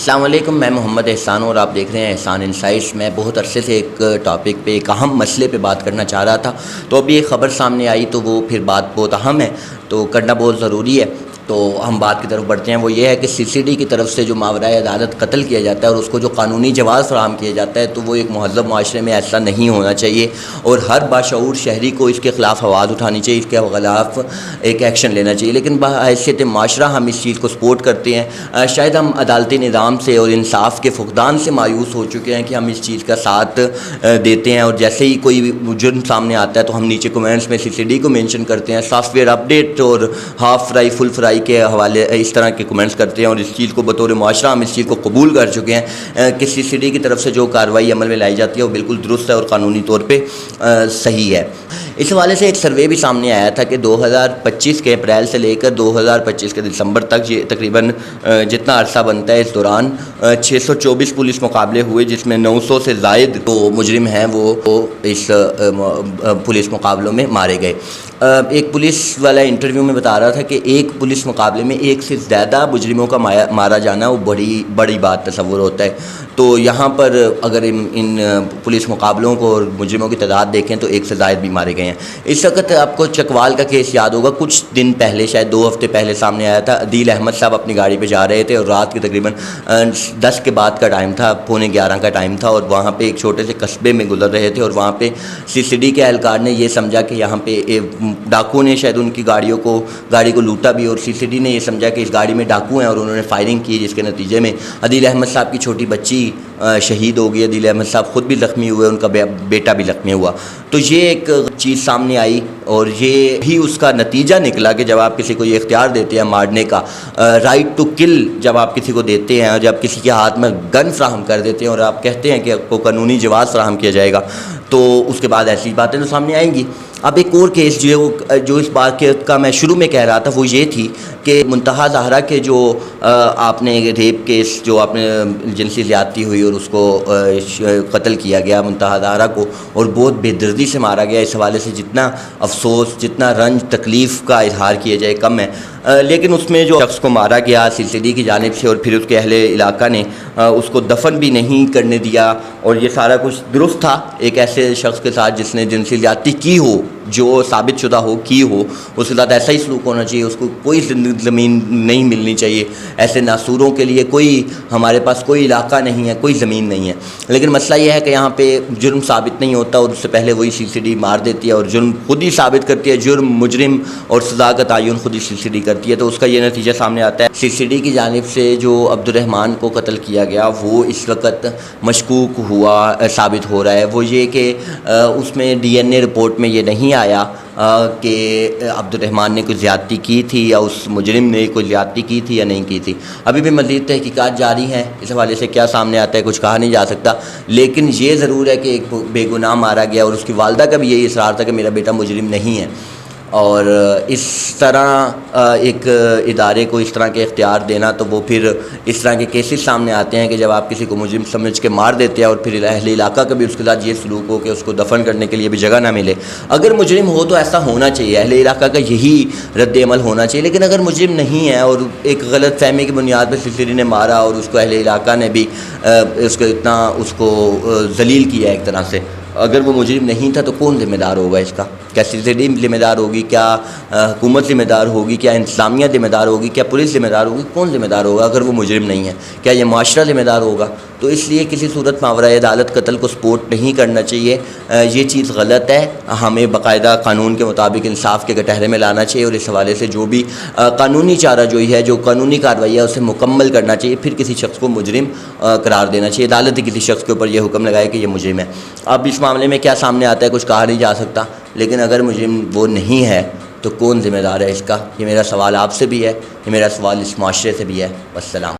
السلام علیکم، میں محمد احسان اور آپ دیکھ رہے ہیں احسان انسائٹس۔ میں بہت عرصے سے ایک ٹاپک پہ، ایک اہم مسئلے پہ بات کرنا چاہ رہا تھا، تو ابھی ایک خبر سامنے آئی تو وہ پھر بات بہت اہم ہے تو کرنا بہت ضروری ہے۔ تو ہم بات کی طرف بڑھتے ہیں۔ وہ یہ ہے کہ CCD کی طرف سے جو ماورائے عدالت قتل کیا جاتا ہے اور اس کو جو قانونی جواز فراہم کیا جاتا ہے، تو وہ ایک مہذب معاشرے میں ایسا نہیں ہونا چاہیے اور ہر باشعور شہری کو اس کے خلاف آواز اٹھانی چاہیے، اس کے خلاف ایک ایکشن لینا چاہیے۔ لیکن بحیثیت معاشرہ ہم اس چیز کو سپورٹ کرتے ہیں۔ شاید ہم عدالتی نظام سے اور انصاف کے فقدان سے مایوس ہو چکے ہیں کہ ہم اس چیز کا ساتھ دیتے ہیں، اور جیسے ہی کوئی جرم سامنے آتا ہے تو ہم نیچے کومنٹس میں CCD کو مینشن کرتے ہیں، سافٹ ویئر اپڈیٹ اور ہاف فرائی فل فرائی کے حوالے اس طرح کے کومنٹس کرتے ہیں، اور اس چیز کو بطور معاشرہ ہم اس چیز کو قبول کر چکے ہیں کہ CCD کی طرف سے جو کارروائی عمل میں لائی جاتی ہے وہ بالکل درست ہے اور قانونی طور پہ صحیح ہے۔ اس حوالے سے ایک سروے بھی سامنے آیا تھا کہ 2025 کے اپریل سے لے کر 2025 کے دسمبر تک یہ تقریباً جتنا عرصہ بنتا ہے، اس دوران 624 پولیس مقابلے ہوئے، جس میں 900 سے زائد جو مجرم ہیں وہ اس پولیس مقابلوں میں مارے گئے۔ ایک پولیس والا انٹرویو میں بتا رہا تھا کہ ایک پولیس مقابلے میں ایک سے زیادہ مجرموں کا مارا جانا وہ بڑی بات تصور ہوتا ہے۔ تو یہاں پر اگر ان پولیس مقابلوں کو اور مجرموں کی تعداد دیکھیں تو ایک سے زائد بھی مارے گئے ہیں۔ اس وقت آپ کو چکوال کا کیس یاد ہوگا، کچھ دن پہلے، شاید 2 ہفتے پہلے سامنے آیا تھا۔ عدیل احمد صاحب اپنی گاڑی پہ جا رہے تھے اور رات کے تقریباً 10 کے بعد کا ٹائم تھا، 10:45 کا ٹائم تھا، اور وہاں پہ ایک چھوٹے سے قصبے میں گزر رہے تھے، اور وہاں پہ CCD کے اہلکار نے یہ سمجھا کہ یہاں پہ ڈاکو نے شاید ان کی گاڑی کو لوٹا بھی، اور CCD نے یہ سمجھا کہ اس گاڑی میں ڈاکو ہیں، اور انہوں نے فائرنگ کی، جس کے نتیجے میں عدیل احمد صاحب کی چھوٹی بچی شہید ہو گئی۔ عدیل احمد صاحب خود بھی زخمی ہوئے، ان کا بیٹا بھی زخمی ہوا۔ تو یہ ایک چیز سامنے آئی، اور یہ بھی اس کا نتیجہ نکلا کہ جب آپ کسی کو یہ اختیار دیتے ہیں مارنے کا، رائٹ ٹو کل جب آپ کسی کو دیتے ہیں، جب کسی کے ہاتھ میں گن فراہم کر دیتے ہیں اور آپ کہتے ہیں کہ آپ کو قانونی جواز فراہم کیا جائے گا، تو اس کے بعد ایسی باتیں تو سامنے آئیں گی۔ اب ایک اور کیس جو اس بات کا میں شروع میں کہہ رہا تھا وہ یہ تھی کہ منتہا زہرا کے جو آپ نے ریپ کیس، جو آپ نے جنسی زیادتی ہوئی اور اس کو قتل کیا گیا منتہا زہرا کو، اور بہت بے دردی سے مارا گیا، اس حوالے سے جتنا افسوس، جتنا رنج تکلیف کا اظہار کیا جائے کم ہے۔ لیکن اس میں جو شخص کو مارا گیا CCD کی جانب سے، اور پھر اس کے اہل علاقہ نے اس کو دفن بھی نہیں کرنے دیا، اور یہ سارا کچھ درست تھا ایک ایسے شخص کے ساتھ جس نے جنسی زیادتی کی ہو، جو ثابت شدہ ہو کی ہو، اس کے ساتھ ایسا ہی سلوک ہونا چاہیے، اس کو کوئی زمین نہیں ملنی چاہیے۔ ایسے ناسوروں کے لیے ہمارے پاس کوئی علاقہ نہیں ہے، کوئی زمین نہیں ہے۔ لیکن مسئلہ یہ ہے کہ یہاں پہ جرم ثابت نہیں ہوتا، اور اس سے پہلے وہی CCD مار دیتی ہے، اور جرم خود ہی ثابت کرتی ہے، جرم، مجرم اور سزا کا تعین خود ہی CCD کرتی ہے۔ تو اس کا یہ نتیجہ سامنے آتا ہے، CCD کی جانب سے جو عبدالرحمان کو قتل کیا گیا وہ اس وقت مشکوک ثابت ہو رہا ہے۔ وہ یہ کہ اس میں DNA رپورٹ میں یہ نہیں آیا کہ عبدالرحمان نے کوئی زیادتی کی تھی یا اس مجرم نے کوئی زیادتی کی تھی یا نہیں کی تھی۔ ابھی بھی مزید تحقیقات جاری ہیں، اس حوالے سے کیا سامنے آتا ہے کچھ کہا نہیں جا سکتا، لیکن یہ ضرور ہے کہ ایک بے گناہ مارا گیا، اور اس کی والدہ کا بھی یہی اصرار تھا کہ میرا بیٹا مجرم نہیں ہے۔ اور اس طرح ایک ادارے کو اس طرح کے اختیار دینا، تو وہ پھر اس طرح کے کیسز سامنے آتے ہیں کہ جب آپ کسی کو مجرم سمجھ کے مار دیتے ہیں، اور پھر اہل علاقہ کا بھی اس کے ساتھ یہ سلوک ہو کہ اس کو دفن کرنے کے لیے بھی جگہ نہ ملے۔ اگر مجرم ہو تو ایسا ہونا چاہیے، اہل علاقہ کا یہی رد عمل ہونا چاہیے، لیکن اگر مجرم نہیں ہے اور ایک غلط فہمی کی بنیاد پر CCD نے مارا، اور اس کو اہل علاقہ نے بھی اس کو ذلیل کیا ایک طرح سے، اگر وہ مجرم نہیں تھا تو کون ذمہ دار ہوگا اس کا؟ کیا CCD ذمہ دار ہوگی؟ کیا حکومت ذمہ دار ہوگی؟ کیا انتظامیہ ذمہ دار ہوگی؟ کیا پولیس ذمہ دار ہوگی؟ کون ذمہ دار ہوگا اگر وہ مجرم نہیں ہے؟ کیا یہ معاشرہ ذمہ دار ہوگا؟ تو اس لیے کسی صورت ماورائے عدالت قتل کو سپورٹ نہیں کرنا چاہیے، یہ چیز غلط ہے۔ ہمیں باقاعدہ قانون کے مطابق انصاف کے کٹہرے میں لانا چاہیے، اور اس حوالے سے جو بھی قانونی چارہ جوئی ہے، جو قانونی کارروائی ہے، اسے مکمل کرنا چاہیے، پھر کسی شخص کو مجرم قرار دینا چاہیے۔ عدالت کسی شخص کے اوپر یہ حکم لگائے کہ یہ مجرم ہے۔ اب اس معاملے میں کیا سامنے آتا ہے کچھ کہا نہیں جا سکتا، لیکن اگر مجرم وہ نہیں ہے تو کون ذمہ دار ہے اس کا؟ یہ میرا سوال آپ سے بھی ہے، یہ میرا سوال اس معاشرے سے بھی ہے۔ والسلام۔